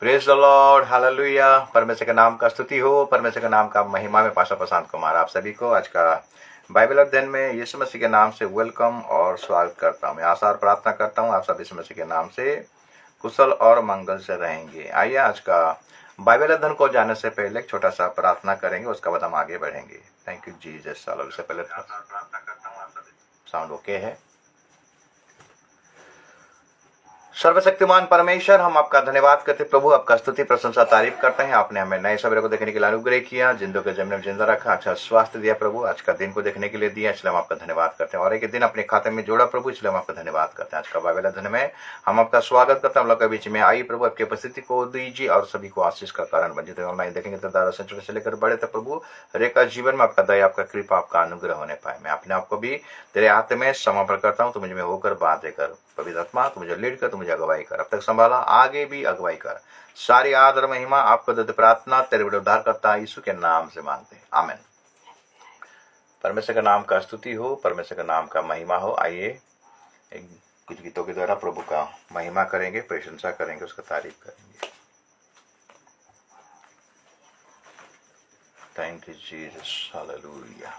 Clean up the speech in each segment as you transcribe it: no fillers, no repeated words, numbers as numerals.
Praise the Lord, hallelujah. परमेश्वर के नाम का स्तुति हो, परमेश्वर के नाम का महिमा में पास्टर प्रशांत कुमार आप सभी को आज का बाइबल अध्ययन में यीशु मसीह के नाम से वेलकम और स्वागत करता हूँ। मैं आशा और प्रार्थना करता हूँ आप सब यीशु मसीह के नाम से कुशल और मंगल से रहेंगे। आइए आज का बाइबल अध्ययन को जाने से पहले एक छोटा सा प्रार्थना करेंगे, उसके बाद हम आगे बढ़ेंगे। Thank you Jesus. से पहले प्रार्थना करता हूँ। साउंड ओके है? सर्वशक्तिमान परमेश्वर, हम आपका धन्यवाद करते प्रभु, आपका स्तुति प्रशंसा तारीफ करते हैं। आपने हमें नए सवेरे को देखने के लिए अनुग्रह किया, जिंदों के जमीन में जिंदा रखा, अच्छा स्वास्थ्य दिया प्रभु, आज का दिन को देखने के लिए दिया, इसलिए हम आपका धन्यवाद करते हैं। और एक दिन अपने खाते में जोड़ा प्रभु, इसलिए हम आपका धन्यवाद करते हैं। आज का बाइबल अध्ययन में हम आपका स्वागत करते हैं। हम लोग के बीच में आई प्रभु, आपकी उपस्थिति को दीजिए और सभी को आशीष का कारण बन जाते। ऑनलाइन देखेंगे तो दादा से छोटे से लेकर बड़े तक प्रभु हर एक का जीवन में आपका दया, आपका कृपा, आपका अनुग्रह होने पाए। मैं अपने आप को भी तेरे हाथ में समर्पण करता हूँ। तू मुझे में होकर बातें कर, पवित्र आत्मा तू मुझे लीड कर, तू मुझे अगुवाई कर, अब तक संभाला आगे भी अगुवाई कर। सारी आदर महिमा आपको देते, प्रार्थना तेरे बड़े उद्धार करता यीशु के नाम से मांगते हैं, आमीन। परमेश्वर के नाम का स्तुति हो, परमेश्वर के नाम का महिमा हो। आइए कुछ गीतों के द्वारा प्रभु का महिमा करेंगे, प्रशंसा करेंगे, उसका तारीफ करेंगे। Thank you Jesus, hallelujah,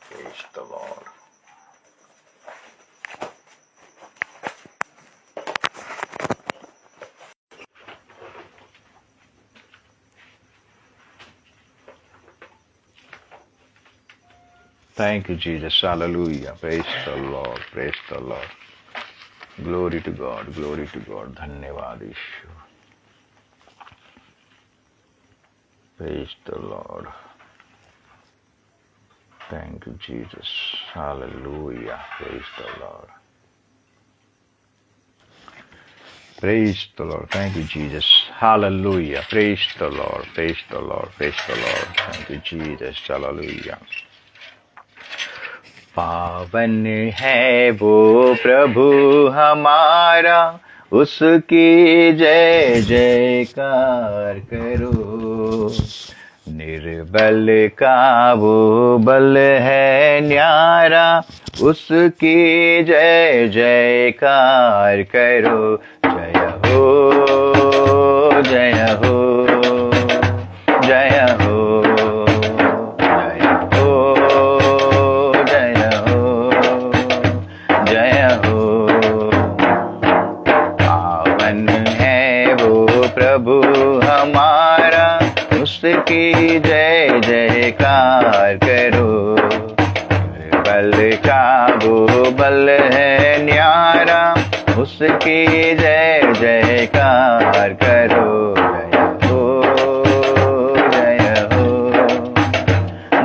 praise the Lord. Thank you, Jesus. Hallelujah. Praise the Lord. Praise the Lord. Glory to God. Glory to God. धन्यवाद यीशु। Praise the Lord. Thank you, Jesus. Hallelujah. Praise the Lord. Praise the Lord. Thank you, Jesus. Hallelujah. Praise the Lord. Praise the Lord. Praise the Lord. Thank you, Jesus. Hallelujah. पावन है वो प्रभु हमारा, उसकी जय जयकार करो। निर्बल का वो बल है न्यारा, उसकी जय जयकार करो। जय हो, जय हो, जय हो, प्रभु हमारा, उसकी जय जयकार करो। बल का वो बल है न्यारा, उसकी जय जयकार करो। जय हो, जय हो,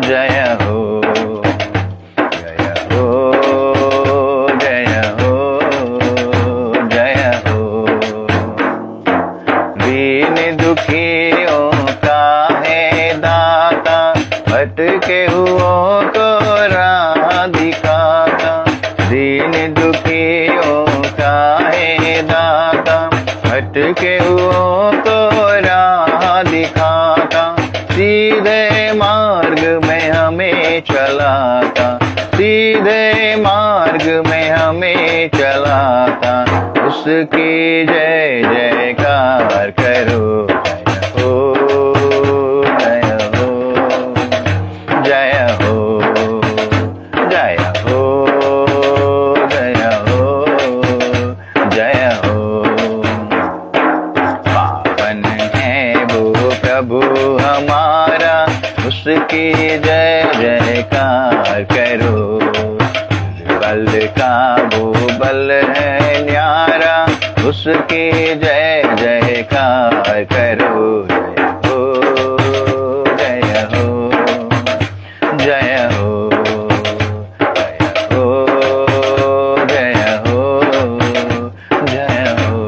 जय हो, जय हो, जय हो, जय हो। दीन दुखियों का है दाता, भटके हुओं को राह दिखाता। दीन दुखियों का है दाता, भटके हुओं को राह दिखाता। सीधे मार्ग में हमें चलाता, सीधे मार्ग में हमें चलाता। उसकी जय जयकार करो। जय हो, जय हो, जय हो, जय हो, जय हो, जय हो। पावन है वो प्रभु हमारा, उसकी जय जयकार करो। बल का वो बल है न्यारा, उसकी जय जयकार करो। जय हो, जय हो, जय हो, जय हो, जय हो, जय हो।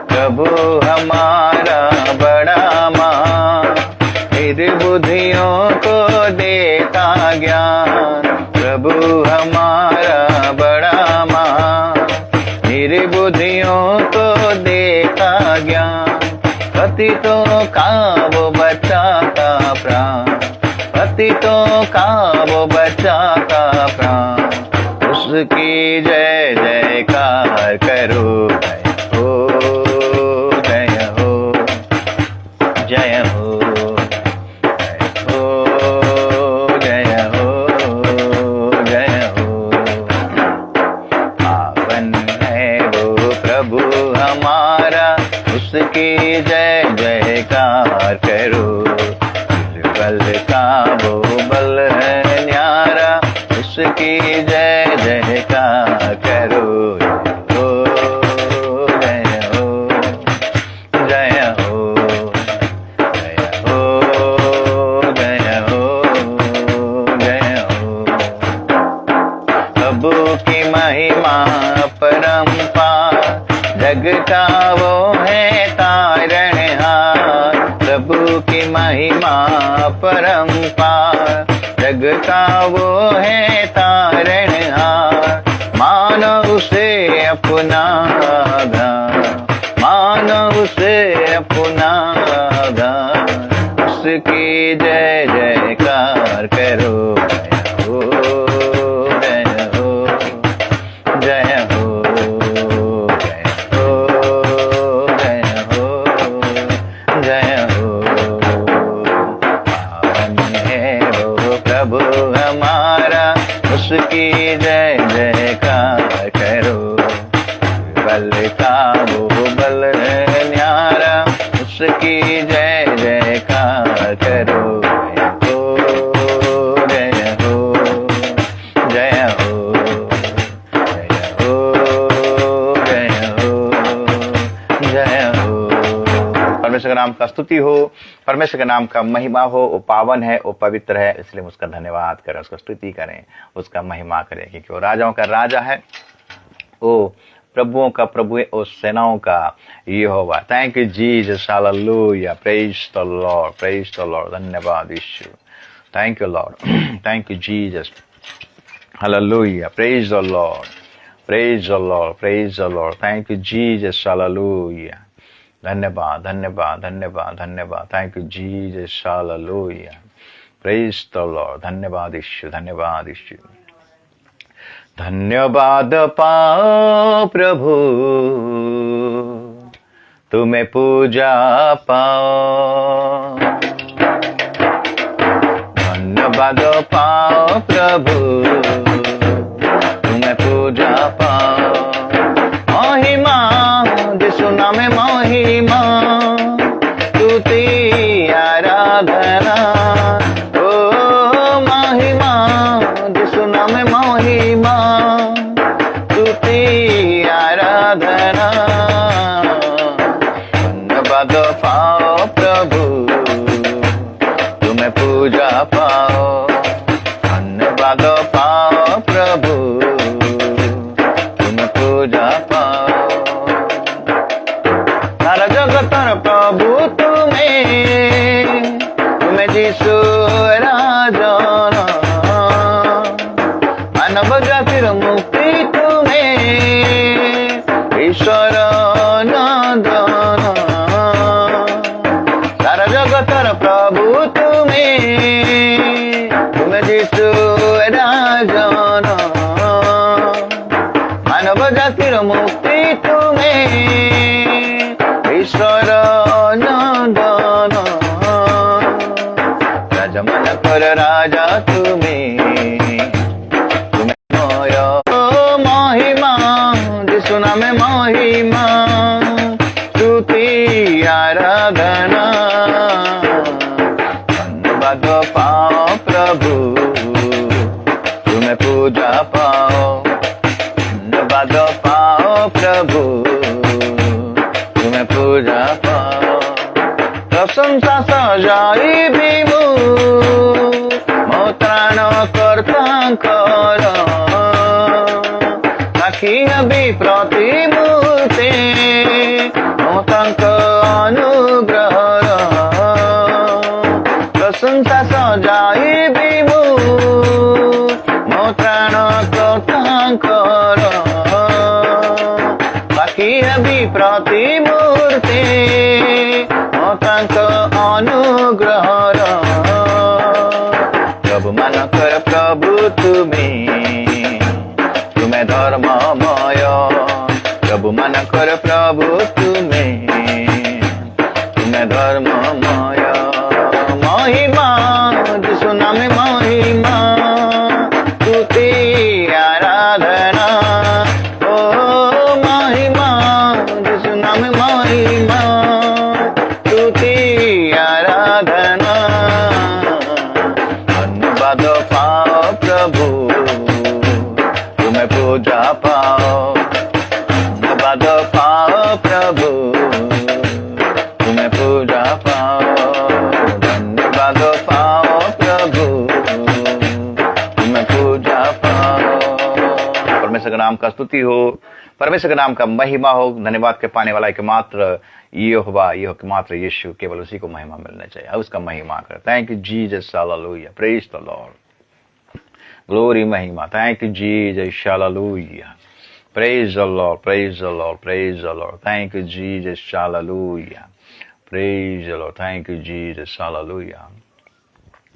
प्रभु हमारा बड़ा महान, निर्बुद्धियों को देता ज्ञान। प्रभु हमारा बड़ा महान, निर्बुद्धियों को देता ज्ञान। पतितों का वो बचाता प्राण, पतितों का वो बचाता प्राण। उसकी जय जयकार करो। जय हो, प्रभु हमारा, उसकी जय जयकार करो। बल का वो बल है न्यारा, उसकी जय जयकार करो। जय हो, जय हो, जय हो, जय हो, जय हो। प्रभु की महिमा परंपार, जग का वो है तारणहार। प्रभु की महिमा परंपार, जग का वो है तारणहार। मानो उसे अपना आधार, मानो उसे अपना आधार। उसकी जय जयकार करो। जय हो, जय हो, जय हो, जय हो, जय हो, जय हो। पावन है वो प्रभु हमारा, उसकी जय जयकार करो। बल का वो बल है न्यारा, उसकी जय जयकार करो। जय हो, जय हो, जय हो, जय हो, जय हो। परमेश्वर का नाम का स्तुति हो, परमेश्वर के नाम का महिमा हो। वो पावन है, वो पवित्र है, इसलिए हम उसका धन्यवाद करें, उसका स्तुति करें, उसका महिमा करें, क्योंकि वो राजाओं का राजा है, वो प्रभुओं का प्रभु है, और सेनाओं का यहोवा। Thank you Jesus, hallelujah, praise the Lord, praise the Lord. धन्यवाद यीशु, thank you Lord, thank you Jesus, hallelujah, praise the Lord, praise the Lord, praise the Lord. Thank you Jesus, hallelujah. धन्यवाद, धन्यवाद, धन्यवाद, धन्यवाद। Thank you Jesus, hallelujah, praise the Lord. धन्यवाद यीशु, धन्यवाद यीशु। धन्यवाद पाओ प्रभु, तुम्हें पूजा पाओ। धन्यवाद पाओ प्रभु, तुम्हें पूजा पाओ। महिमा यीशु नाम में महिमा, स्तुति आराधना। ओ महिमा यीशु नाम में महिमा, स्तुति आराधना। धन्यवाद पाओ प्रभु, तुम्हें पूजा पाओ। धन्यवाद पाओ प्रभु, तुम्हें पूजा पाओ। सारा जगतर प्रभु तुम्हें, तुम्हें जीसु राजन। मानव जातिर मुक्ति तुम्हें, ईश्वर नंदन। सारा जगतर प्रभु तुम्हें, तुम्हें जीसु राजन। मानव जातिर मुक्ति तुम्हें, ईश्वर नंदन। राजा मनकर राजा तुम्हें, तुम्हें महिमा यीशु नाम में महिमा, स्तुति आराधना। धन्यवाद पाओ प्रभु, तुम्हें पूजा पाओ। धन्यवाद पाओ प्रभु, तुम्हें पूजा पाओ। प्रशंसा सजाई विभु, मो त्राण कर्तांकर। साक्षी हबी प्रतिमूर्ति, मो तांक अनुग्रह। प्रशंसा सजाई विभु, मो त्राण कर्तांकर। साक्षी हबी प्रतिमूर्ति, तांक अनुग्रह। प्रभु मानकर प्रभु तुम्हें, तुम्हें धर्ममय। प्रभु मानकर प्रभु तुम्हें, तुम्हें धर्ममय। महिमा यीशु नाम में महिमा, स्तुति आराधना। ओ महिमा प्रभु, तुम्हें पूजा पाओ, धन्यवाद पाओ प्रभु, तुम्हें पूजा पाओ। परमेश्वर का नाम का स्तुति हो, परमेश्वर के नाम का महिमा हो। धन्यवाद के पाने वाला एकमात्र यहोवा, एकमात्र यीशु, केवल उसी को महिमा मिलना चाहिए, उसका महिमा कर। Thank you Jesus, hallelujah, praise the Lord, glory, महिमा। Thank you Jesus, hallelujah, praise the Lord, praise the Lord, praise the Lord. Thank you Jesus, hallelujah, praise the Lord. Thank you Jesus, hallelujah,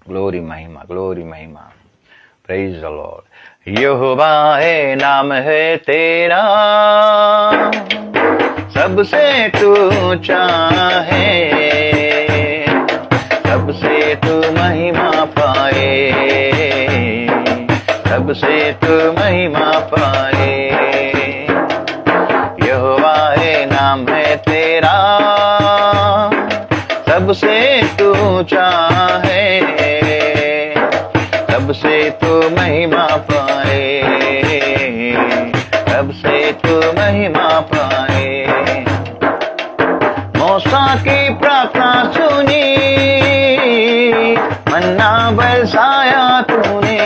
glory, महिमा, glory, महिमा, praise the Lord. यहोवा है नाम है तेरा, सबसे तू ऊंचा है, सबसे तू महिमा पाए, सबसे तू महिमा पाए। यहोवा है नाम है तेरा, सबसे तू ऊंचा है, सबसे तू महिमा पाए, सबसे तू महिमा पाए। मूसा की प्रार्थना सुनी, मन्ना बरसाया तूने,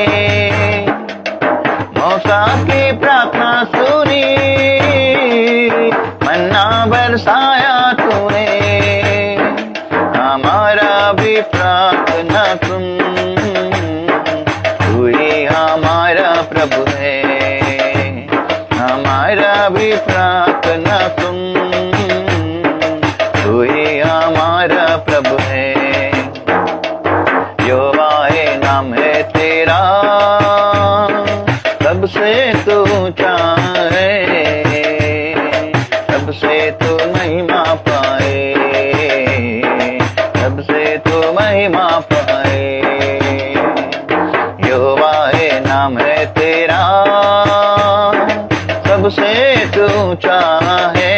मूसा की प्रार्थना सुनी, मन्ना बरसाया तूने। हमारा भी प्रार्थना सुन, तू ही हमारा प्रभु है, हमारा भी प्रार्थना सुन, तू ही हमारा प्रभु है। यहोवा है नाम है तेरा, सबसे तू ऊंचा है, सबसे तू महिमा पाए, सबसे तू महिमा पाए। यहोवा है नाम है तेरा, सबसे तू ऊंचा है,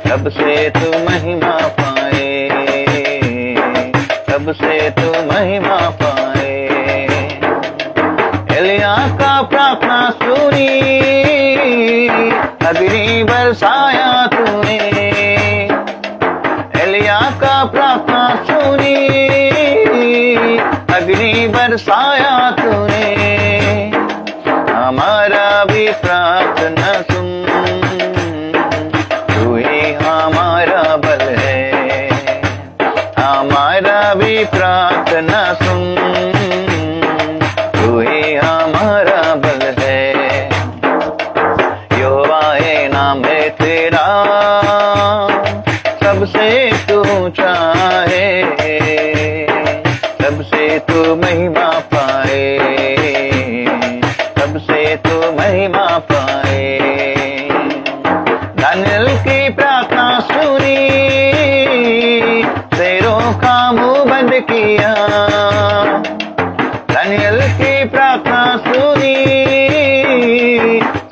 सबसे तू महिमा पाए, सबसे तू महिमा पाए। एलिया का प्रार्थना सुनी, अग्नि बरसाया तूने, एलिया का प्रार्थना सुनी, अग्नि बरसाया तूने। हमारा भी प्रार्थना सुन, तू ही हमारा बल है, हमारा भी प्रार्थना सुन, तू ही हमारा बल है। यहोवा है नाम है तेरा, सबसे तू ऊंचा है, सबसे तू महिमा पाए, सबसे तू महिमा पाए। दानियल की प्रार्थना सुनी, शेरों का मुंह बंद किया, दानियल की प्रार्थना सुनी,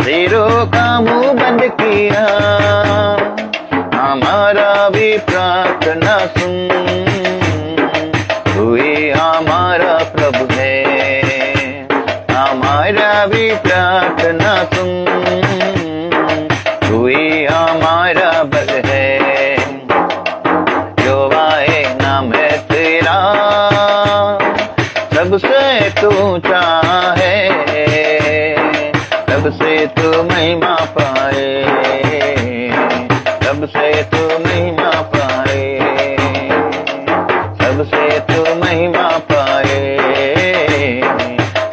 शेरों का मुंह बंद किया। हमारा भी प्रार्थना सुन, तू ही हमारा प्रभु है, हमारा भी प्रार्थना सुन, तू ही हमारा बल है। यहोवा है नाम है तेरा, सबसे तू ऊंचा है, सबसे तू महिमा पाए, सबसे तू महिमा पाए, सबसे तू महिमा पाए,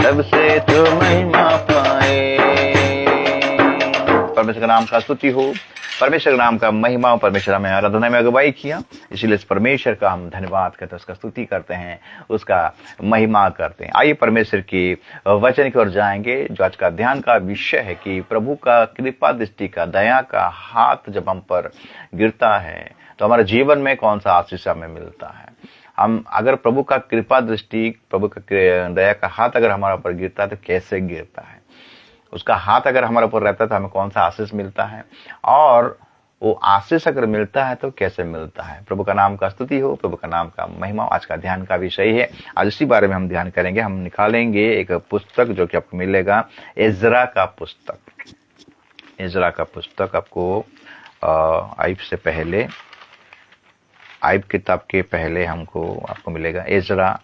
सबसे तू महिमा पाए। परमेश्वर का नाम का स्तुति हो, परमेश्वर के नाम का महिमा हो। परमेश्वर हमें आराधना में अगुवाई किया, इसीलिए इस परमेश्वर का हम धन्यवाद करते हैं, उसका स्तुति करते हैं, उसका महिमा करते हैं। आइए परमेश्वर की वचन की ओर जाएंगे, जो आज का ध्यान का विषय है कि प्रभु का कृपा दृष्टि का, दया का हाथ जब हम पर गिरता है तो हमारे जीवन में कौन सा आशीष हमें मिलता है। हम अगर प्रभु का कृपा दृष्टि, प्रभु का दया का हाथ अगर हमारे ऊपर गिरता है तो कैसे गिरता है, उसका हाथ अगर हमारे ऊपर रहता है तो हमें कौन सा आशीष मिलता है, और वो आशीष अगर मिलता है तो कैसे मिलता है। प्रभु का नाम का स्तुति हो, प्रभु का नाम का महिमा आज का ध्यान का विषय है। आज इसी बारे में हम ध्यान करेंगे। हम निकालेंगे एक पुस्तक जो कि आपको मिलेगा, एजरा का पुस्तक। इज़रा का पुस्तक आपको आइब से पहले, आइब किताब के पहले आपको मिलेगा इज़रा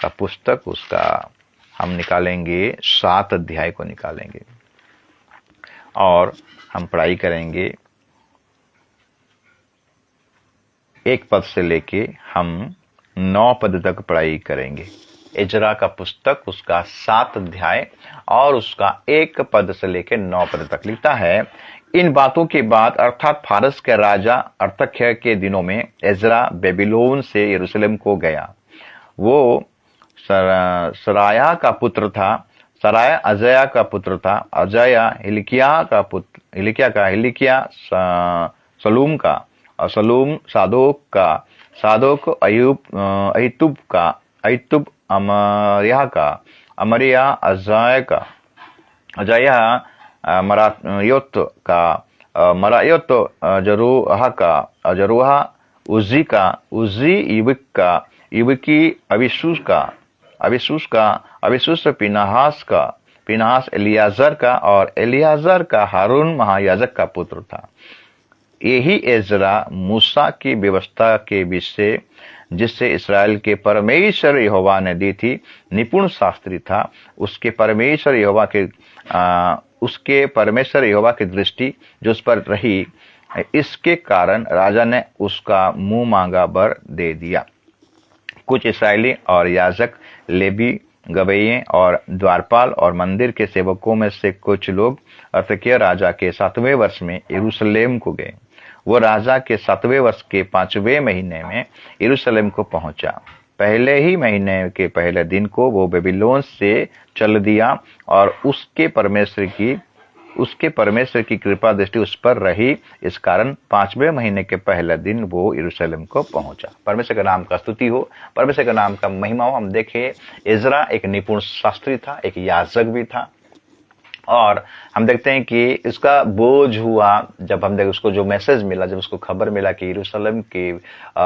का पुस्तक। उसका हम निकालेंगे 7 अध्याय को निकालेंगे और हम पढ़ाई करेंगे 1 पद से लेके हम 9 पद तक पढ़ाई करेंगे। इज़रा का पुस्तक उसका 7 अध्याय और उसका 1 पद से लेकर 9 पद तक लिखता है, इन बातों के बाद अर्थात फारस के राजा अर्थख्य के दिनों में इज़रा बेबीलोन से यरूशलेम को गया। वो सराया का पुत्र था, सराया अजया का पुत्र था, अजया हिलकिया सलूम का, और सलूम सादोक का, सादोक अहितुब का, अहितुब अमरिया का, अमरिया अजय का, अजया मरायोत का, मरायोत जरूहा का, जरूहा उज्जी का, उज्जी युविक का, युविकी अविसूस का, अविसूस पिनहास का, पिनहास एलियाजर का, और एलियाजर का हारून महायाजक का पुत्र था। यही इज़रा मूसा की व्यवस्था के विषय जिससे इसराइल के परमेश्वर यहोवा ने दी थी निपुण शास्त्री था। उसके परमेश्वर यहोवा की दृष्टि जो उस पर रही, इसके कारण राजा ने उसका मुंह मांगा वर दे दिया। कुछ इसराइली और याजक, लेवी, गवैये और द्वारपाल और मंदिर के सेवकों में से कुछ लोग अर्थक्य राजा के 7वें वर्ष में यरूशलेम को गए। वो राजा के 7वें वर्ष के 5वें महीने में यरूशलेम को पहुंचा। पहले ही महीने के पहले दिन को वो बेबीलोन से चल दिया और उसके परमेश्वर की कृपा दृष्टि उस पर रही। इस कारण 5वें महीने के पहले दिन वो यरूशलेम को पहुंचा। परमेश्वर का नाम का स्तुति हो, परमेश्वर का नाम का महिमा हो। हम देखें इज़रा एक निपुण शास्त्री था, एक याजक भी था, और हम देखते हैं कि इसका बोझ हुआ जब हम देख उसको जो मैसेज मिला, जब उसको खबर मिला कि यरूशलेम के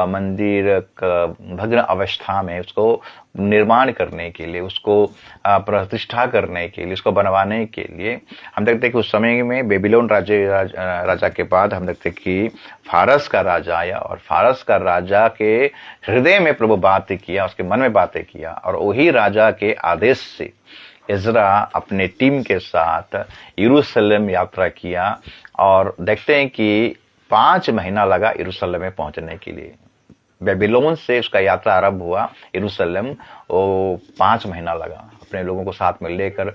मंदिर भग्न अवस्था में उसको निर्माण करने के लिए, उसको प्रतिष्ठा करने के लिए, उसको बनवाने के लिए, हम देखते हैं कि उस समय में बेबीलोन राजा के बाद हम देखते हैं कि फारस का राजा आया, और फारस का राजा के हृदय में प्रभु बातें किया, उसके मन में बातें किया, और वही राजा के आदेश से इज़रा अपने टीम के साथ यरूशलेम यात्रा किया। और देखते हैं कि 5 महीना लगा यरूशलेम में पहुंचने के लिए। बेबीलोन से उसका यात्रा आरंभ हुआ, यरूशलेम वो 5 महीना लगा अपने लोगों को साथ में लेकर,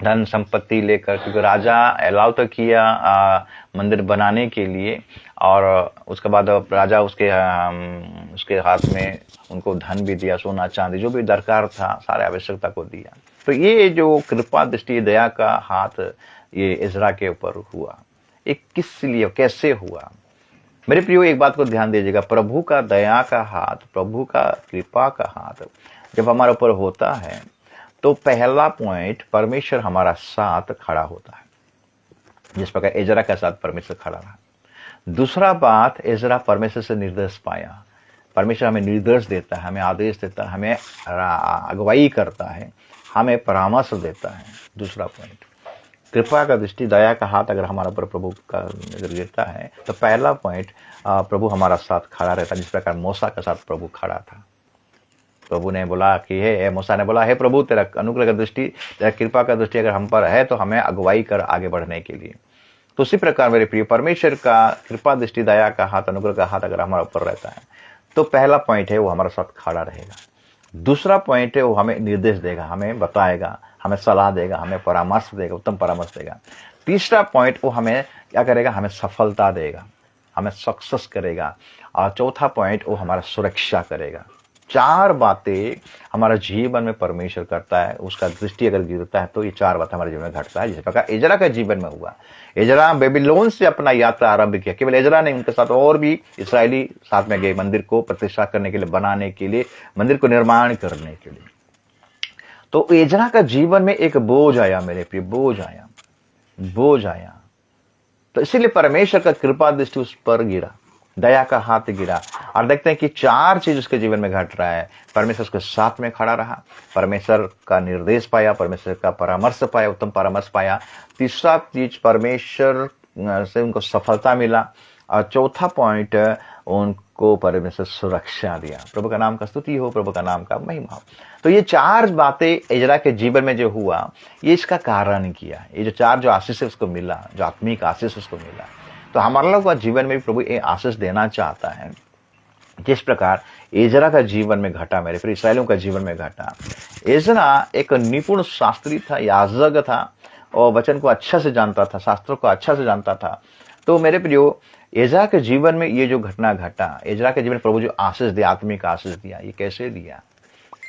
धन संपत्ति लेकर, क्योंकि राजा अलाउ तो किया मंदिर बनाने के लिए, और उसके बाद राजा उसके हाथ में उनको धन भी दिया, सोना चांदी जो भी दरकार था सारे आवश्यकता को दिया। तो ये जो कृपा दृष्टि दया का हाथ ये इज़रा के ऊपर हुआ, ये किस लिए कैसे हुआ? मेरे प्रियो एक बात को ध्यान दीजिएगा, प्रभु का दया का हाथ, प्रभु का कृपा का हाथ जब हमारे ऊपर होता है तो पहला पॉइंट, परमेश्वर हमारा साथ खड़ा होता है, जिस प्रकार इज़रा के साथ परमेश्वर खड़ा रहा। दूसरा बात, इज़रा परमेश्वर से निर्देश पाया। परमेश्वर हमें निर्देश देता है, हमें आदेश देता है, हमें अगुवाई करता है, हमें परामर्श देता है। दूसरा पॉइंट, कृपा का दृष्टि दया का हाथ अगर हमारा पर प्रभु का नजर गिरता है तो पहला पॉइंट, प्रभु हमारा साथ खड़ा रहता है। जिस प्रकार मूसा के साथ प्रभु खड़ा था, प्रभु ने बोला कि हे मूसा ने बोला, हे प्रभु तेरा अनुग्रह का दृष्टि, तेरा कृपा का दृष्टि अगर हम पर है तो हमें अगुवाई कर आगे बढ़ने के लिए। तो उसी प्रकार मेरे प्रिय, परमेश्वर का कृपा दृष्टि दया का हाथ, अनुग्रह का हाथ अगर हमारे ऊपर रहता है तो पहला पॉइंट है वो हमारे साथ खड़ा रहेगा। दूसरा पॉइंट है वो हमें निर्देश देगा, हमें बताएगा, हमें सलाह देगा, हमें परामर्श देगा, उत्तम परामर्श देगा। तीसरा पॉइंट वो हमें क्या करेगा, हमें सफलता देगा, हमें सक्सेस करेगा। और चौथा पॉइंट वो हमारा सुरक्षा करेगा। 4 बातें हमारा जीवन में परमेश्वर करता है, उसका दृष्टि अगर गिरता है तो ये 4 बातें हमारे जीवन में घटता है। जिस प्रकार इज़रा के जीवन में हुआ, इज़रा बेबीलोन से अपना यात्रा आरंभ किया। केवल इज़रा नहीं, उनके साथ और भी इसराइली साथ में गए, मंदिर को प्रतिष्ठा करने के लिए, बनाने के लिए, मंदिर को निर्माण करने के लिए। तो इज़रा का जीवन में एक बोझ आया मेरे प्रिय, बोझ आया। तो इसीलिए परमेश्वर का कृपा दृष्टि उस पर गिरा। दया का हाथ गिरा। और देखते हैं कि 4 चीज उसके जीवन में घट रहा है। परमेश्वर उसके साथ में खड़ा रहा, परमेश्वर का निर्देश पाया, परमेश्वर का परामर्श पाया, उत्तम परामर्श पाया। तीसरा चीज, परमेश्वर से उनको सफलता मिला। और चौथा पॉइंट, उनको परमेश्वर सुरक्षा दिया। प्रभु का नाम का स्तुति हो, प्रभु का नाम का महिमा हो। तो ये 4 बातें इजरा के जीवन में जो हुआ, ये इसका कारण किया। ये जो 4 जो आशीष उसको मिला, जो आत्मिक आशीष उसको मिला, तो हमारे लोग का जीवन में भी प्रभु ये आशीष देना चाहता है। जिस प्रकार एजरा का जीवन में घटा, मेरे फिर इसराइलियों का जीवन में घटा। एजरा एक निपुण शास्त्री था, याजक था, और वचन को अच्छा से जानता था, शास्त्रों को अच्छा से जानता था। तो मेरे प्रियो, एजरा के जीवन में ये जो घटना घटा, एजरा के जीवन में प्रभु जो आशीष दिया, आत्मिक आशीष दिया, ये कैसे दिया,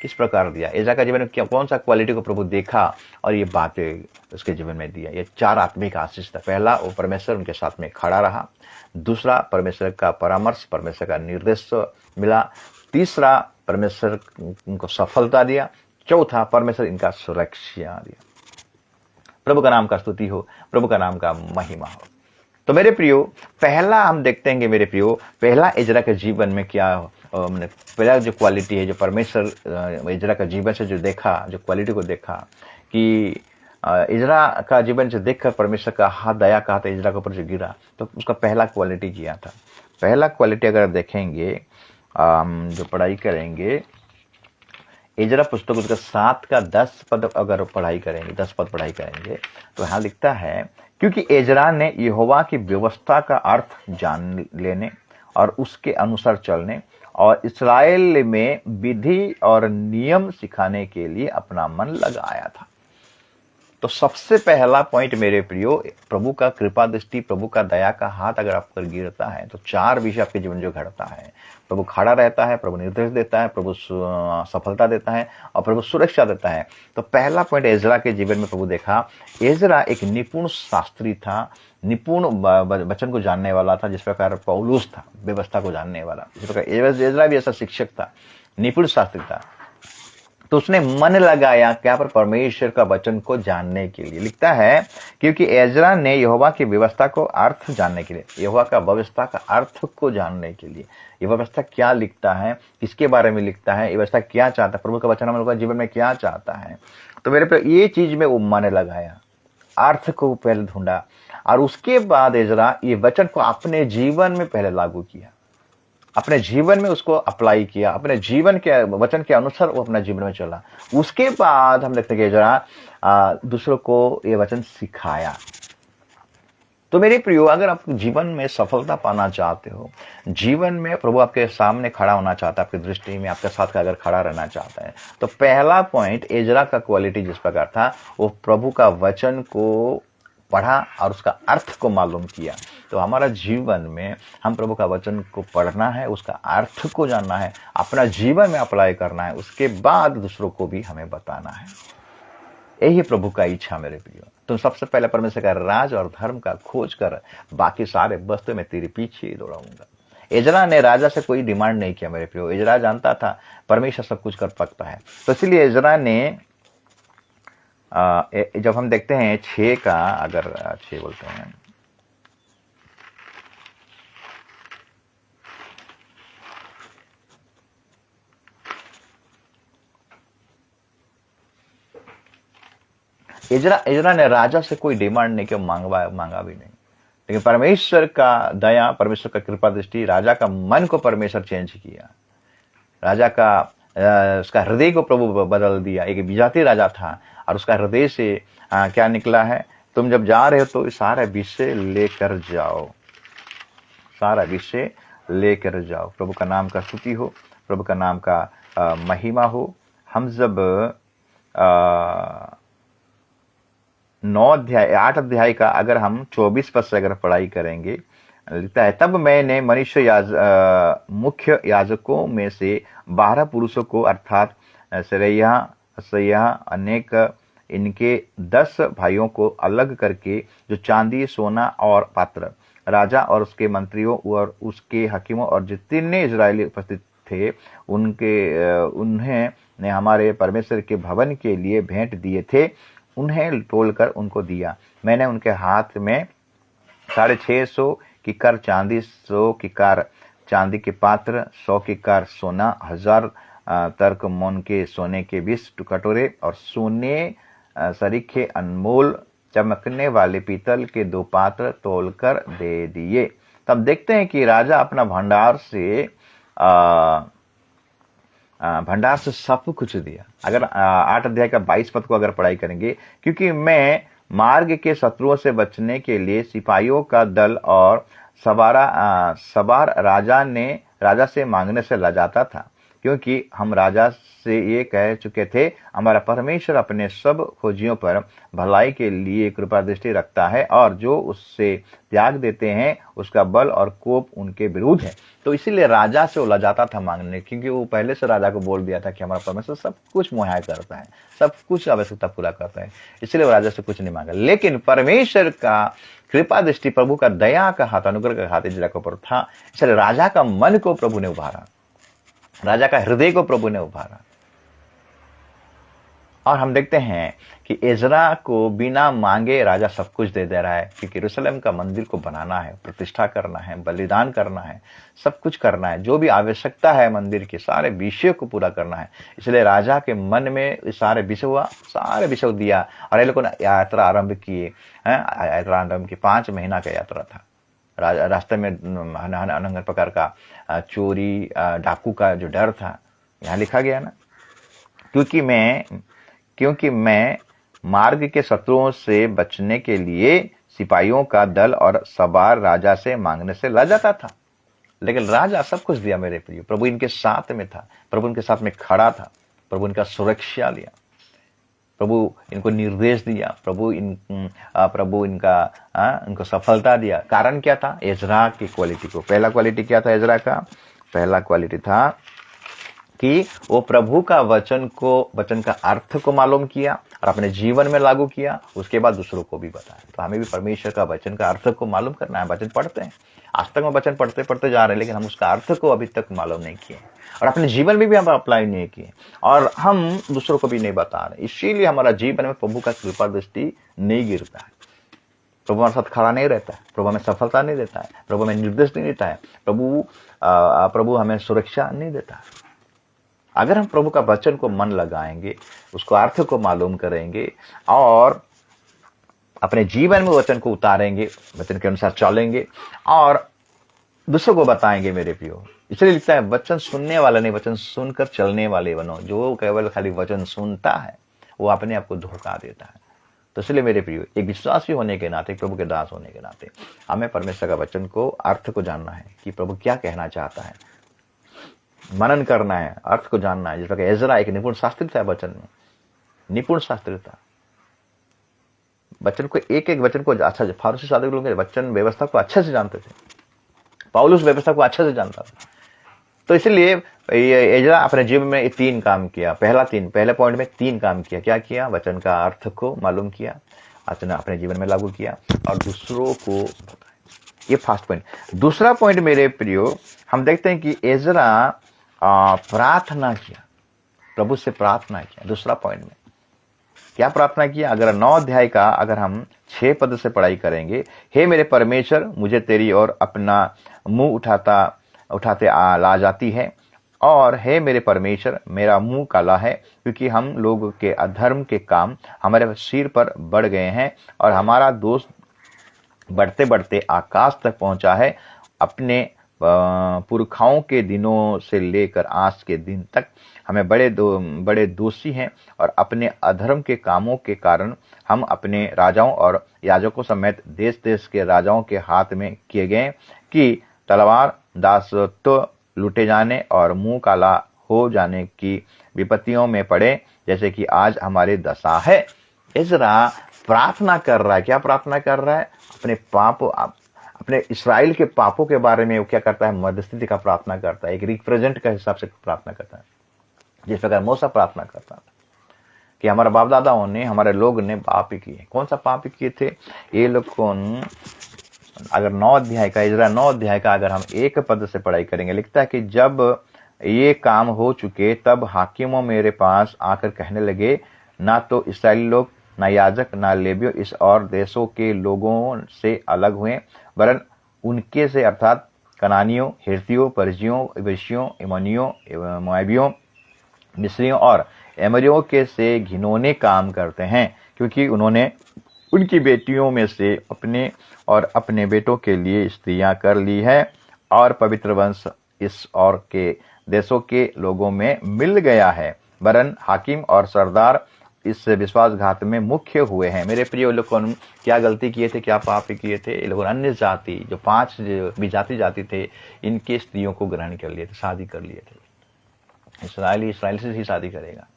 किस प्रकार दिया? एजरा का जीवन में कौन सा क्वालिटी को प्रभु देखा और ये बातें उसके जीवन में दिया? ये 4 आत्मिक आशीष था। पहला, वो परमेश्वर उनके साथ में खड़ा रहा। दूसरा, परमेश्वर का परामर्श, परमेश्वर का निर्देश मिला। तीसरा, परमेश्वर उनको सफलता दिया। चौथा, परमेश्वर इनका सुरक्षा दिया। प्रभु का नाम का स्तुति हो, प्रभु का नाम का महिमा हो। तो मेरे प्रियो, पहला हम देखते हैं कि मेरे प्रियो, पहला एजरा के जीवन में क्या, पहला जो क्वालिटी है, जो परमेश्वर एजरा का जीवन से जो देखा, जो क्वालिटी को देखा कि इजरा का जीवन से देखकर परमेश्वर का हाथ, दया का हाथ इजरा के ऊपर जो गिरा, तो उसका पहला क्वालिटी किया था। पहला क्वालिटी अगर देखेंगे, जो पढ़ाई करेंगे इजरा पुस्तक उसका 7 का 10 पद अगर पढ़ाई करेंगे, 10 पद पढ़ाई करेंगे, तो यहाँ लिखता है, क्योंकि एजरा ने यहोवा की व्यवस्था का अर्थ जान लेने और उसके अनुसार चलने और इस्राएल में विधि और नियम सिखाने के लिए अपना मन लगाया था। तो सबसे पहला पॉइंट मेरे प्रियो, प्रभु का कृपा दृष्टि, प्रभु का दया का हाथ अगर आप पर गिरता है, तो 4 विषय आपके जीवन जो घटता है। प्रभु खड़ा रहता है, प्रभु निर्देश देता है, प्रभु सफलता देता है और प्रभु सुरक्षा देता है। तो पहला पॉइंट एजरा के जीवन में प्रभु देखा, एजरा एक निपुण शास्त्री था, निपुण वचन को जानने वाला था, जिस प्रकार पौलुस था व्यवस्था को जानने वाला, जिस प्रकार एजरा भी ऐसा शिक्षक था, निपुण शास्त्री था। तो उसने मन लगाया क्या, पर परमेश्वर का वचन को जानने के लिए। लिखता है, क्योंकि एजरा ने यहोवा की व्यवस्था को अर्थ जानने के लिए, यहोवा का व्यवस्था का अर्थ को जानने के लिए, ये व्यवस्था क्या लिखता है, किसके बारे में लिखता है, ये व्यवस्था क्या चाहता है, प्रभु का वचन हम लोग का जीवन में क्या चाहता है। तो मेरे पे ये चीज में वो मन लगाया, अर्थ को पहले ढूंढा और उसके बाद एजरा ये वचन को अपने जीवन में पहले लागू किया, अपने जीवन में उसको अप्लाई किया, अपने जीवन के वचन के अनुसार वो अपना जीवन में चला। उसके बाद हम देखते हैं कि जरा दूसरों को ये वचन सिखाया। तो मेरे प्रियो, अगर आप जीवन में सफलता पाना चाहते हो, जीवन में प्रभु आपके सामने खड़ा होना चाहता है, आपकी दृष्टि में आपके साथ अगर खड़ा रहना चाहता है, तो पहला पॉइंट एजरा का क्वालिटी जिस प्रकार था, वो प्रभु का वचन को पढ़ा और उसका अर्थ को मालूम किया। तो हमारा जीवन में हम प्रभु का वचन को पढ़ना है, उसका अर्थ को जानना है, अपना जीवन में अप्लाई करना है, उसके बाद दूसरों को भी हमें बताना है। यही प्रभु का इच्छा मेरे प्रियो। तुम सबसे पहले परमेश्वर का राज और धर्म का खोज कर, बाकी सारे वस्तु में तेरे पीछे दौड़ाऊंगा। एजरा ने राजा से कोई डिमांड नहीं किया मेरे प्रियो। एजरा जानता था परमेश्वर सब कुछ कर सकता है। तो इसलिए एजरा ने जब हम देखते हैं 6 का, अगर 6 बोलते हैं, एजरा ने राजा से कोई डिमांड नहीं किया, मांगा भी नहीं, लेकिन परमेश्वर का दया, परमेश्वर का कृपा दृष्टि, राजा का मन को परमेश्वर चेंज किया, राजा का उसका हृदय को प्रभु बदल दिया। एक विजाती राजा था और उसका हृदय से क्या निकला है, तुम जब जा रहे हो तो सारा विषय लेकर जाओ, सारा विषय लेकर जाओ। प्रभु का नाम का स्तुति हो, प्रभु का नाम का महिमा हो। हम जब 8 अध्याय का अगर हम 24 पद से अगर पढ़ाई करेंगे, लिखता है, तब मैंने मनुष्य मुख्य याजकों में से 12 पुरुषों को, अर्थात सरैया अनेक इनके 10 भाइयों को अलग करके, जो चांदी सोना और पात्र, राजा और उसके मंत्रियों और उसके हकीमों और जितने इजरायली उपस्थित थे उन्हें हमारे परमेश्वर के भवन के लिए भेंट दिए थे, उन्हें तोलकर उनको दिया। मैंने उनके हाथ में 650 किक्कार चांदी, 100 किक्कार चांदी के पात्र, 100 किक्कार सोना, 1000 तर्क मोन के सोने के 20 कटोरे और सोने सरीखे अनमोल चमकने वाले पीतल के 2 पात्र तोलकर दे दिए। तब देखते हैं कि राजा अपना भंडार से सब कुछ दिया। अगर 8 अध्याय का 22 पद को अगर पढ़ाई करेंगे, क्योंकि मैं मार्ग के शत्रुओं से बचने के लिए सिपाहियों का दल और सवार राजा से मांगने से लजाता था, क्योंकि हम राजा से ये कह चुके थे, हमारा परमेश्वर अपने सब खोजियों पर भलाई के लिए कृपा दृष्टि रखता है और जो उससे त्याग देते हैं उसका बल और कोप उनके विरुद्ध है। तो इसीलिए राजा से वो लजाता था मांगने, क्योंकि वो पहले से राजा को बोल दिया था कि हमारा परमेश्वर सब कुछ मुहैया करता है, सब कुछ आवश्यकता पूरा करता है, इसलिए वो राजा से कुछ नहीं मांगा। लेकिन परमेश्वर का कृपा दृष्टि, प्रभु का दया का हाथ, अनुग्रह का हाथ इजरा के ऊपर था, इसलिए राजा का मन को प्रभु ने उभारा, राजा का हृदय को प्रभु ने उभारा। और हम देखते हैं कि एजरा को बिना मांगे राजा सब कुछ दे रहा है, क्योंकि यरूशलेम का मंदिर को बनाना है, प्रतिष्ठा करना है, बलिदान करना है, सब कुछ करना है, जो भी आवश्यकता है मंदिर के सारे विषय को पूरा करना है। इसलिए राजा के मन में सारे विषय दिया और ये लोगों ने यात्रा आरंभ किए। यात्रा आरंभ की 5 महीना का यात्रा था। रास्ते में अनंग प्रकार का चोरी डाकू का जो डर था, यहाँ लिखा गया ना, क्योंकि मैं मार्ग के शत्रुओं से बचने के लिए सिपाहियों का दल और सवार राजा से मांगने से लजाता था। लेकिन राजा सब कुछ दिया मेरे प्रिय। प्रभु इनके साथ में था, प्रभु इनके साथ में खड़ा था, प्रभु इनका सुरक्षा लिया, प्रभु इनको निर्देश दिया, प्रभु इनको सफलता दिया। कारण क्या था? एजरा की क्वालिटी को। पहला क्वालिटी क्या था एजरा का? पहला क्वालिटी था कि वो प्रभु का वचन का अर्थ को मालूम किया और अपने जीवन में लागू किया, उसके बाद दूसरों को भी बताया। तो हमें भी परमेश्वर का वचन का अर्थ को मालूम करना है। वचन पढ़ते हैं, आज तक हम वचन पढ़ते जा रहे हैं, लेकिन हम उसका अर्थ को अभी तक मालूम नहीं किए और अपने जीवन में भी हम अप्लाई नहीं किए और हम दूसरों को भी नहीं बता रहे। इसीलिए हमारा जीवन में प्रभु का कृपा दृष्टि नहीं गिरता है, प्रभु हमारे साथ खड़ा नहीं रहता है, प्रभु हमें सफलता नहीं देता है, प्रभु हमें निर्देश नहीं देता है, प्रभु हमें सुरक्षा नहीं देता है। अगर हम प्रभु का वचन को मन लगाएंगे, उसको अर्थ को मालूम करेंगे और अपने जीवन में वचन को उतारेंगे, वचन के अनुसार चलेंगे और दूसरों को बताएंगे मेरे प्रियो। इसलिए लिखता है वचन सुनने वाला नहीं, वचन सुनकर चलने वाले बनो। जो केवल खाली वचन सुनता है वो अपने आप को धोखा देता है। तो इसलिए मेरे प्रियो, एक विश्वासी होने के नाते, प्रभु के दास होने के नाते हमें परमेश्वर का वचन को अर्थ को जानना है कि प्रभु क्या कहना चाहता है, मनन करना है, अर्थ को जानना है। जिस प्रकार एजरा एक निपुण शास्त्री था, वचन में निपुण शास्त्री था, वचन को एक वचन को अच्छा, फारसी साधक लोग वचन व्यवस्था को अच्छे से जानते थे, पौलुस व्यवस्था को अच्छे से जानता था। तो इसलिए एजरा अपने जीवन में 3 काम किया। पहले पॉइंट में 3 काम किया। क्या किया? वचन का अर्थ को मालूम किया, अपने जीवन में लागू किया और दूसरों को बताया। ये फर्स्ट पॉइंट। दूसरा पॉइंट मेरे प्रियो, हम देखते हैं कि एजरा प्रार्थना किया, प्रभु से प्रार्थना किया। दूसरा पॉइंट में क्या प्रार्थना किया? अगर 9 अध्याय का अगर हम 6 पद से पढ़ाई करेंगे, हे मेरे परमेश्वर, मुझे तेरी ओर अपना मुंह उठाते ला जाती है, और हे मेरे परमेश्वर, मेरा मुंह काला है, क्योंकि हम लोग के अधर्म के काम हमारे सिर पर बढ़ गए हैं और हमारा दोष बढ़ते बढ़ते आकाश तक पहुंचा है। अपने पुरखाओं के दिनों से लेकर आज के दिन तक हमें बड़े दोषी हैं और अपने अधर्म के कामों के कारण हम अपने राजाओं और याजकों समेत देश देश के राजाओं के हाथ में किए गए कि तलवार, दासत्व, लूटे जाने और मुंह काला हो जाने की विपत्तियों में पड़े, जैसे कि आज हमारी दशा है। एजरा प्रार्थना कर रहा है। क्या प्रार्थना कर रहा है? अपने इस्राएल के पापों के बारे में वो क्या करता है? मध्यस्थिति का प्रार्थना करता है, एक रिप्रेजेंट का हिसाब से प्रार्थना करता है। जिस प्रकार मूसा प्रार्थना करता था कि हमारे बाप दादाओं ने, हमारे लोग ने पाप किए। कौन सा पाप किए थे? ये लोग कौन? अगर 9 अध्याय का, इजरा 9 अध्याय का अगर हम 1 पद से पढ़ाई करेंगे, लिखता है कि जब ये काम हो चुके तब हाकिमों मेरे पास आकर कहने लगे, ना तो इस्राएली लोग, ना याजक, ना लेवियों इस और देशों के लोगों से अलग हुए, वरन उनके से अर्थात कनानियों, हिर्तियों, परिजियों, इबेशियों, इमोनियों, मोआबियों, मिस्रियों और एमोरियों के से घिनौने काम करते हैं, क्योंकि उन्होंने उनकी बेटियों में से अपने और अपने बेटों के लिए स्त्रियां कर ली है, और पवित्र वंश इस और के देशों के लोगों में मिल गया है। वरन हाकिम और सरदार इस विश्वासघात में मुख्य हुए हैं। मेरे प्रिय लोगों ने क्या गलती किए थे, क्या पाप किए थे? ये लोगों अन्य जाति, जो 5 भी जाति थे, इनके स्त्रियों को ग्रहण कर लिए थे, शादी कर लिए थे। इसराइल से ही शादी करेगा।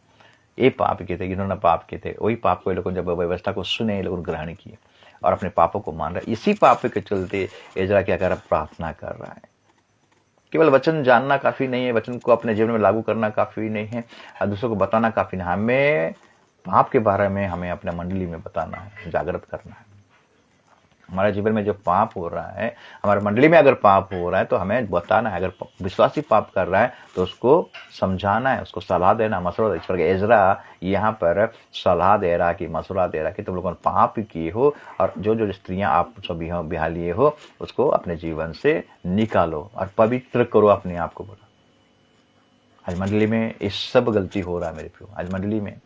ये पाप किए थे, इन्होंने पाप किए थे। वही पाप को ये लोगों जब व्यवस्था को सुने, ये लोगों ग्रहण किए और अपने पापों को मान रहे। इसी पाप के चलते एजरा क्या कर रहा है? प्रार्थना कर रहा है। केवल वचन जानना काफी नहीं है, वचन को अपने जीवन में लागू करना काफी नहीं है, और दूसरों को बताना काफी नहीं। हमें पाप के बारे में हमें अपने मंडली में बताना है, जागृत करना है। हमारे जीवन में जो पाप हो रहा है, हमारे मंडली में अगर पाप हो रहा है तो हमें बताना है। अगर विश्वासी पाप कर रहा है तो उसको समझाना है, उसको सलाह देना, मशवरा। इस पर एजरा यहाँ पर सलाह दे रहा, कि मशवरा दे रहा कि तुम लोगों ने पाप किए हो, और जो स्त्रियां आप सब ब्याह लिए हो उसको अपने जीवन से निकालो और पवित्र करो अपने आप को। बोला आज मंडली में ये सब गलती हो रहा है मेरे प्रियो। आज मंडली में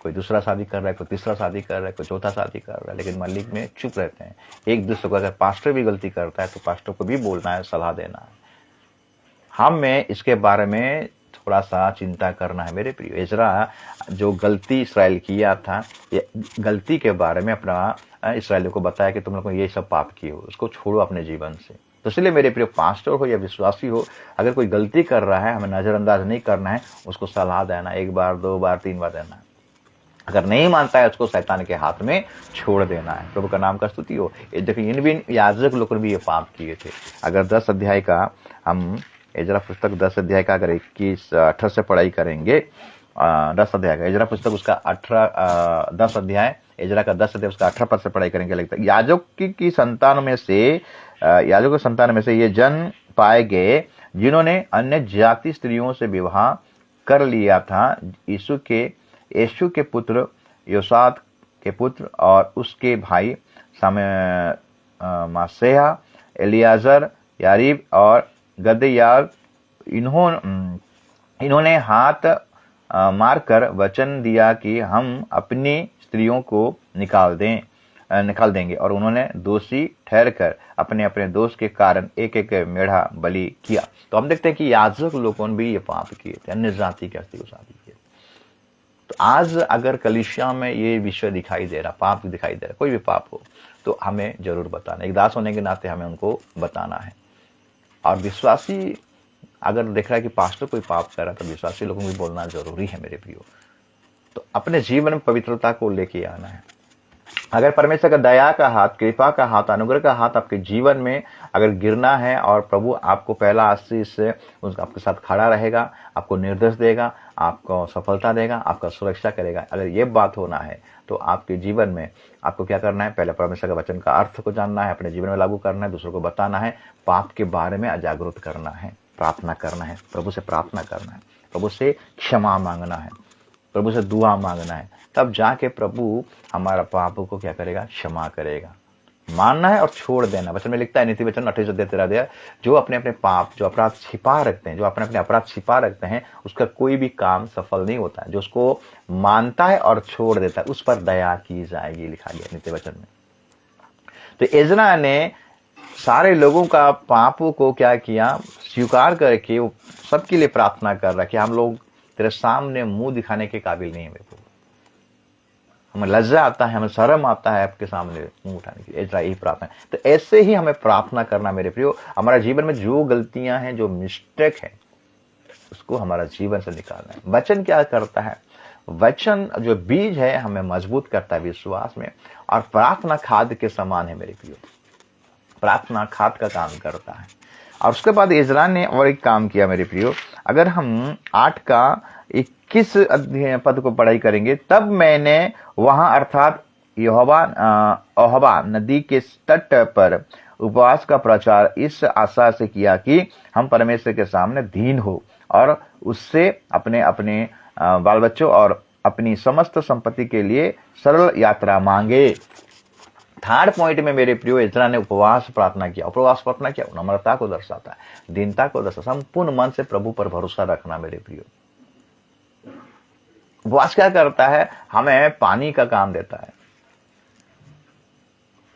कोई दूसरा शादी कर रहा है, कोई तीसरा शादी कर रहा है, कोई चौथा शादी कर रहा है, लेकिन मालिक में चुप रहते हैं। एक दूसरे को, अगर पास्टर भी गलती करता है तो पास्टर को भी बोलना है, सलाह देना है। हमें इसके बारे में थोड़ा सा चिंता करना है मेरे प्रिय। इजरा जो गलती इसराइल किया था, ये गलती के बारे में अपना इसराइलियों को बताया कि तुम लोग ये सब पाप किए हो, उसको छोड़ो अपने जीवन से। तो इसलिए मेरे प्रिय, पास्टर हो या विश्वासी हो, अगर कोई गलती कर रहा है, हमें नजरअंदाज नहीं करना है, उसको सलाह देना, 1 बार 2 बार 3 बार देना है। अगर नहीं मानता है, उसको शैतान के हाथ में छोड़ देना है। प्रभु का नाम का स्तुति हो। देखिए, इन भी याजक लोग ने भी ये पाप किए थे। अगर 10 अध्याय का हम एजरा पुस्तक 10 अध्याय का अगर 21-18 से पढ़ाई करेंगे, 10 अध्याय का एजरा पुस्तक उसका 10 अध्याय, एजरा का 10 अध्याय उसका 18 पद से पढ़ाई करेंगे। लगता है याजक की संतान में से, याजक की संतान में से ये जन पाए गए जिन्होंने अन्य जाति स्त्रियों से विवाह कर लिया था। यीशु के पुत्र योसाद के पुत्र और उसके भाई मासेहा, एलियाजर, यारीब और गदयाल, इन्होंने हाथ मारकर वचन दिया कि हम अपनी स्त्रियों को निकाल देंगे, और उन्होंने दोषी ठहरकर अपने अपने दोष के कारण एक एक मेढ़ा बलि किया। तो हम देखते हैं कि याजक लोगों ने भी ये पाप किए थे, अन्य जाति के स्त्री को शादी किए। तो आज अगर कलीसिया में ये विषय दिखाई दे रहा, पाप दिखाई दे रहा, कोई भी पाप हो, तो हमें जरूर बताना। एक दास होने के नाते हमें उनको बताना है। और विश्वासी अगर देख रहा है कि पास्टर कोई पाप कर रहा है, तो विश्वासी लोगों को भी बोलना जरूरी है मेरे प्रियो। तो अपने जीवन में पवित्रता को लेके आना है। अगर परमेश्वर का दया का हाथ, कृपा का हाथ, अनुग्रह का हाथ आपके जीवन में अगर गिरना है, और प्रभु आपको पहला आशीष से आपके साथ खड़ा रहेगा, आपको निर्देश देगा, आपको सफलता देगा, आपका सुरक्षा करेगा, अगर ये बात होना है, तो आपके जीवन में आपको क्या करना है? पहले परमेश्वर के वचन का अर्थ को जानना है, अपने जीवन में लागू करना है, दूसरों को बताना है, पाप के बारे में जागरूक करना है, प्रार्थना करना है, प्रभु से प्रार्थना करना है, प्रभु से क्षमा मांगना है, प्रभु से दुआ मांगना है। तब जाके प्रभु हमारा पाप को क्या करेगा? क्षमा करेगा। मानना है और छोड़ देना। वचन में लिखता है, नीति वचन 28-13, जो अपने अपने पाप, जो अपराध छिपा रखते हैं, जो अपने अपने अपराध छिपा रखते हैं, उसका कोई भी काम सफल नहीं होता है। जो उसको मानता है और छोड़ देता है, उस पर दया की जाएगी, लिखा गया नीति वचन में। तो एजरा ने सारे लोगों का पापों को क्या किया? स्वीकार करके वो सबके लिए प्रार्थना कर रहा है कि हम लोग तेरे सामने मुंह दिखाने के काबिल नहीं है मेरे को, हमें लज्जा आता है, हमें शर्म आता है आपके सामने मुंह उठाने की। एजरा यही प्रार्थना है। तो ऐसे ही हमें प्रार्थना करना मेरे प्रियो। हमारा जीवन में जो गलतियां हैं, जो मिस्टेक है, उसको हमारा जीवन से निकालना है। वचन क्या करता है? वचन जो बीज है, हमें मजबूत करता है विश्वास में, और प्रार्थना खाद के समान है मेरे प्रियो। प्रार्थना खाद का काम करता है। और उसके बाद एजरा ने और एक काम किया मेरे प्रियो। अगर हम 8 का 21 पद को पढ़ाई करेंगे, तब मैंने वहां अर्थात ओहबा नदी के तट पर उपवास का प्रचार इस आशा से किया कि हम परमेश्वर के सामने दीन हो और उससे अपने अपने बाल बच्चों और अपनी समस्त संपत्ति के लिए सरल यात्रा मांगे। थर्ड पॉइंट में मेरे प्रियो इज़रा ने उपवास प्रार्थना किया। उपवास प्रार्थना किया नम्रता को दर्शाता है, दीनता को दर्शाता है, संपूर्ण मन से प्रभु पर भरोसा रखना मेरे प्रियो। उपवास क्या करता है? हमें पानी का काम देता है।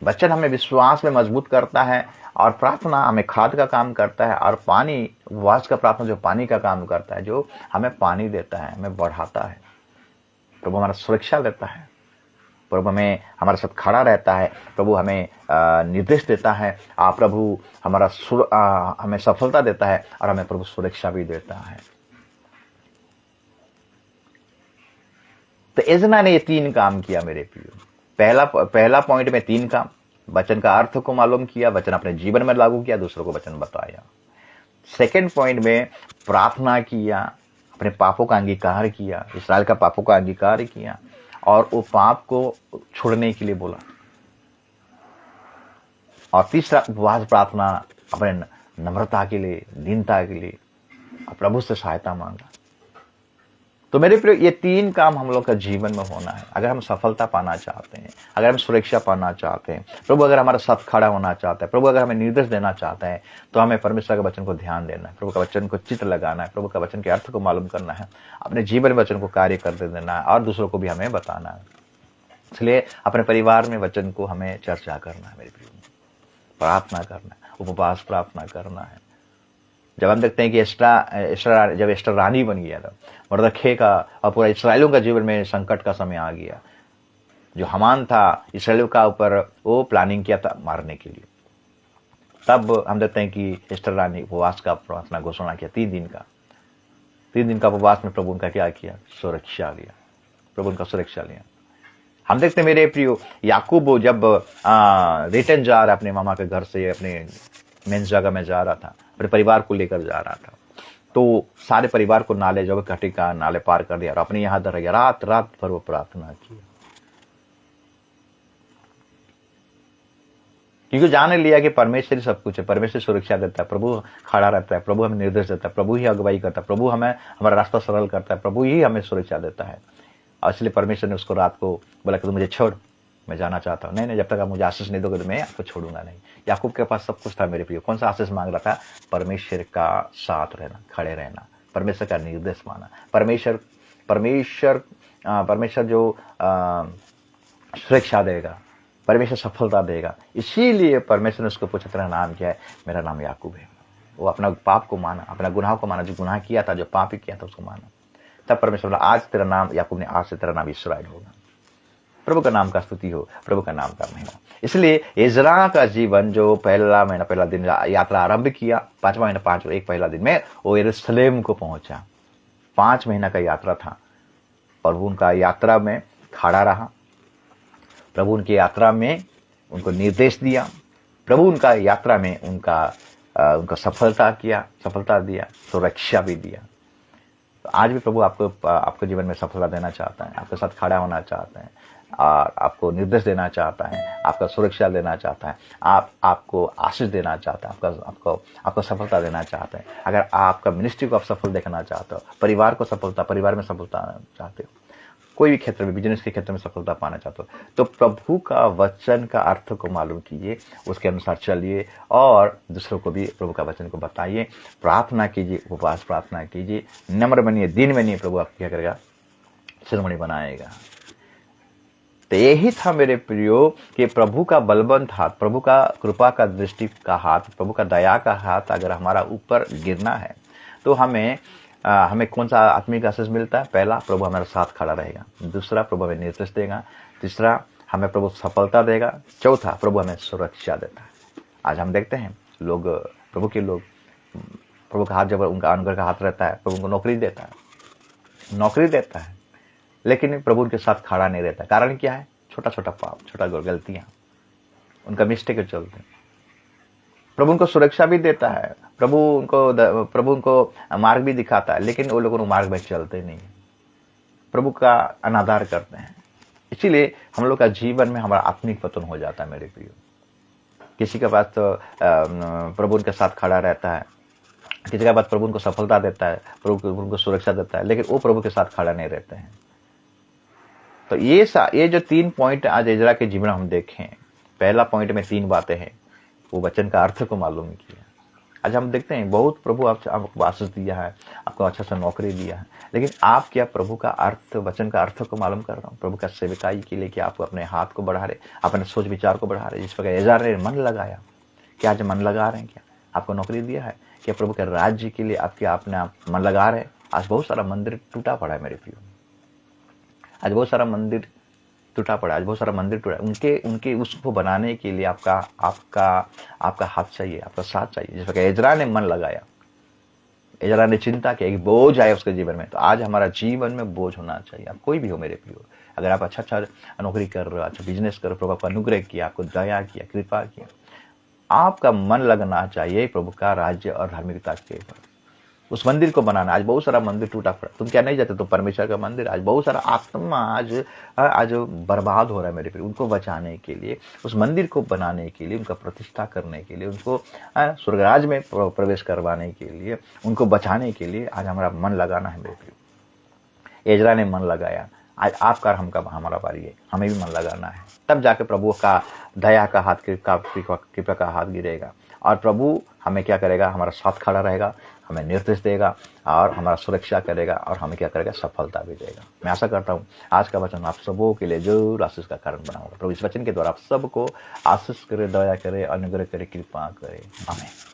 वचन हमें विश्वास में मजबूत करता है और प्रार्थना हमें खाद का काम करता है। और पानी, उपवास का प्रार्थना जो पानी का काम करता है, जो हमें पानी देता है, हमें बढ़ाता है। प्रभु हमारा सुरक्षा देता है, प्रभु हमें हमारे साथ खड़ा रहता है, प्रभु हमें निर्देश देता है, प्रभु हमें सफलता देता है और हमें प्रभु सुरक्षा भी देता है। तो इज़रा ने ये 3 काम किया मेरे प्रियो। पहला पॉइंट में 3 काम, वचन का अर्थ को मालूम किया, वचन अपने जीवन में लागू किया, दूसरों को वचन बताया। सेकंड पॉइंट में प्रार्थना किया, अपने पापों का अंगीकार किया, इस्राएल का पापों का अंगीकार किया और वो पाप को छोड़ने के लिए बोला। और तीसरा उपवास प्रार्थना, अपने नम्रता के लिए, दीनता के लिए प्रभु से सहायता मांगा। तो मेरे प्रिय, ये 3 काम हम लोग का जीवन में होना है। अगर हम सफलता पाना चाहते हैं, अगर हम सुरक्षा पाना चाहते हैं, प्रभु अगर हमारे साथ खड़ा होना चाहता है, प्रभु अगर हमें निर्देश देना चाहता है, तो हमें परमेश्वर के वचन को ध्यान देना है, प्रभु का वचन को चित्त लगाना है, प्रभु का वचन के अर्थ को मालूम करना है, अपने जीवन में वचन को कार्य करते देना है और दूसरों को भी हमें बताना है। इसलिए अपने परिवार में वचन को हमें चर्चा करना है मेरे प्रिय, प्रार्थना करना है, उपवास प्रार्थना करना है। जब हम देखते हैं कि जब एस्टर रानी बन गया था, मर्दखे का और पूरा इसराइलियों का जीवन में संकट का समय आ गया। जो हामान था, इसराइलियों का ऊपर वो प्लानिंग किया था मारने के लिए। तब हम देखते हैं कि एस्टर रानी उपवास का प्रार्थना घोषणा किया 3 दिन का उपवास में प्रभु उनका क्या किया? सुरक्षा लिया, प्रभु उनका सुरक्षा लिया। हम देखते हैं मेरे प्रियो, याकूब जब रिटर्न जा रहा अपने मामा के घर से, अपने मेन जगह में जा रहा था, अपने परिवार को लेकर जा रहा था, तो सारे परिवार को नाले जो घटिका नाले पार कर दिया और अपने यहां रह गया। रात भर वो प्रार्थना की, क्योंकि जान लिया कि परमेश्वर ही सब कुछ है, परमेश्वर सुरक्षा देता है, प्रभु खड़ा रहता है, प्रभु हमें निर्देश देता है, प्रभु ही अगुवाई करता है, प्रभु हमें हमारा रास्ता सरल करता है, प्रभु ही हमें सुरक्षा देता है। और इसलिए परमेश्वर ने उसको रात को बोला कि तू मुझे छोड़, मैं जाना चाहता हूँ। नहीं, जब तक आप मुझे आशीष नहीं दोगे तो मैं आपको छोड़ूंगा नहीं। याकूब के पास सब कुछ था मेरे प्रियो। कौन सा आशीष मांग रहा था? परमेश्वर का साथ रहना, खड़े रहना, परमेश्वर का निर्देश माना, परमेश्वर जो सुरक्षा देगा, परमेश्वर सफलता देगा। इसीलिए परमेश्वर ने उसको पूछा तेरा नाम क्या है? मेरा नाम याकूब है। वो अपना पाप को माना, अपना गुनाह को माना, जो गुनाह किया था, जो पाप किया था उसको माना। तब परमेश्वर बोला आज तेरा नाम याकूब ने, आज से तेरा नाम इस्राएल होगा। प्रभु का नाम का स्तुति हो, प्रभु का नाम का महिमा। इसलिए इज़रा का जीवन जो पहला दिन यात्रा आरंभ किया, 5वां महीना 1 पहला दिन में वो यरूशलेम को पहुंचा। 5 महीना का यात्रा था। प्रभु उनका यात्रा में खड़ा रहा, प्रभु उनकी यात्रा में उनको निर्देश दिया, प्रभु उनका यात्रा में उनका सफलता दिया, सुरक्षा भी दिया। तो आज भी प्रभु आपको जीवन में सफलता देना चाहता है, आपके साथ खड़ा होना चाहता है, और आपको निर्देश देना चाहता है, आपका सुरक्षा देना चाहता है, आपको आशीष देना चाहता है, आपको सफलता देना चाहता है। अगर आपका मिनिस्ट्री को आप सफल देखना चाहते हो, परिवार में सफलता चाहते हो, कोई भी क्षेत्र में, बिजनेस के क्षेत्र में सफलता पाना चाहते हो, तो प्रभु का वचन का अर्थ को मालूम कीजिए, उसके अनुसार चलिए और दूसरों को भी प्रभु का वचन को बताइए। प्रार्थना कीजिए, उपवास प्रार्थना कीजिए, नम्र बनिए, दिन बनिए, प्रभु आपको क्या करेगा? शिरोमणि बनाएगा। तो यही था मेरे प्रियो कि प्रभु का बलवंत हाथ, प्रभु का कृपा का दृष्टि का हाथ, प्रभु का दया का हाथ अगर हमारा ऊपर गिरना है तो हमें कौन सा आत्मिक आशीष मिलता है? पहला, प्रभु हमारे साथ खड़ा रहेगा। दूसरा, प्रभु हमें निर्देश देगा। तीसरा, हमें प्रभु सफलता देगा। चौथा, प्रभु हमें सुरक्षा देता है। आज हम देखते हैं प्रभु का हाथ, जब उनका अनुग्रह का हाथ रहता है, प्रभु उनको नौकरी देता है, लेकिन प्रभु उनके साथ खड़ा नहीं रहता। कारण क्या है? छोटा पाप, छोटा गलतियां, उनका मिस्टेक के चलते। प्रभु उनको सुरक्षा भी देता है, प्रभु उनको मार्ग भी दिखाता है, लेकिन वो लोग मार्ग में चलते नहीं, प्रभु का अनादर करते हैं। इसीलिए हम लोग का जीवन में हमारा आत्मिक पतन हो जाता है मेरे प्रियो। किसी के पास तो प्रभु उनके साथ खड़ा रहता है, किसी के पास प्रभु उनको सफलता देता है, प्रभु उनको सुरक्षा देता है, लेकिन वो प्रभु के साथ खड़ा नहीं रहते हैं। तो ये जो 3 पॉइंट आज इज़रा के जीवन हम देखें, पहला पॉइंट में 3 बातें हैं, वो वचन का अर्थ को मालूम किया। आज हम देखते हैं बहुत प्रभु आपको आशीष दिया है, आपको अच्छा सा नौकरी दिया है, लेकिन आप क्या प्रभु का अर्थ, वचन का अर्थ को मालूम कर रहा हूँ? प्रभु का सेवकाई के लिए क्या आप अपने हाथ को बढ़ा रहे, अपने सोच विचार को बढ़ा रहे? जिस प्रकार एजार ने मन लगाया, क्या आज मन लगा रहे हैं? क्या आपको नौकरी दिया है? क्या प्रभु के राज्य के लिए आपने मन लगा रहे हैं? आज बहुत सारा मंदिर टूटा पड़ा है मेरे प्रियो, आज बहुत सारा मंदिर टूटा पड़ा, आज बहुत सारा मंदिर टूटा। उनके उसको बनाने के लिए आपका हाथ चाहिए, आपका साथ चाहिए। जिस प्रकार एजरा ने मन लगाया, एजरा ने चिंता की एक बोझ आया उसके जीवन में, तो आज हमारा जीवन में बोझ होना चाहिए। आप कोई भी हो मेरे प्रियो, अगर आप अच्छा नौकरी कर रहे हो, अच्छा बिजनेस कर रहे हो, प्रभु आपको अनुग्रह किया, आपको दया किया, कृपा किया, आपका मन लगना चाहिए प्रभु का राज्य और धार्मिकता के ऊपर, उस मंदिर को बनाना। आज बहुत सारा मंदिर टूटा पड़ा, तुम क्या नहीं जाते? तो परमेश्वर का मंदिर, आज बहुत सारा आत्मा आज बर्बाद हो रहा है मेरे प्रिय। उनको बचाने के लिए, उस मंदिर को बनाने के लिए, उनका प्रतिष्ठा करने के लिए, उनको स्वर्गराज में प्रवेश करवाने के लिए, उनको बचाने के लिए आज हमारा मन लगाना है मेरे प्रिय। एजरा ने मन लगाया, आज आपका हमारा बारी है, हमें भी मन लगाना है। तब जाके प्रभु का दया का हाथ, कृपा का हाथ गिरेगा और प्रभु हमें क्या करेगा? हमारा साथ खड़ा रहेगा, हमें निर्देश देगा और हमारा सुरक्षा करेगा और हमें क्या करेगा? सफलता भी देगा। मैं आशा करता हूँ आज का वचन आप सबों के लिए जरूर आशीष का कारण बना होगा। प्रभु इस वचन के द्वारा आप सबको आशीष करे, दया करे, अनुग्रह करे, कृपा करे। आमीन।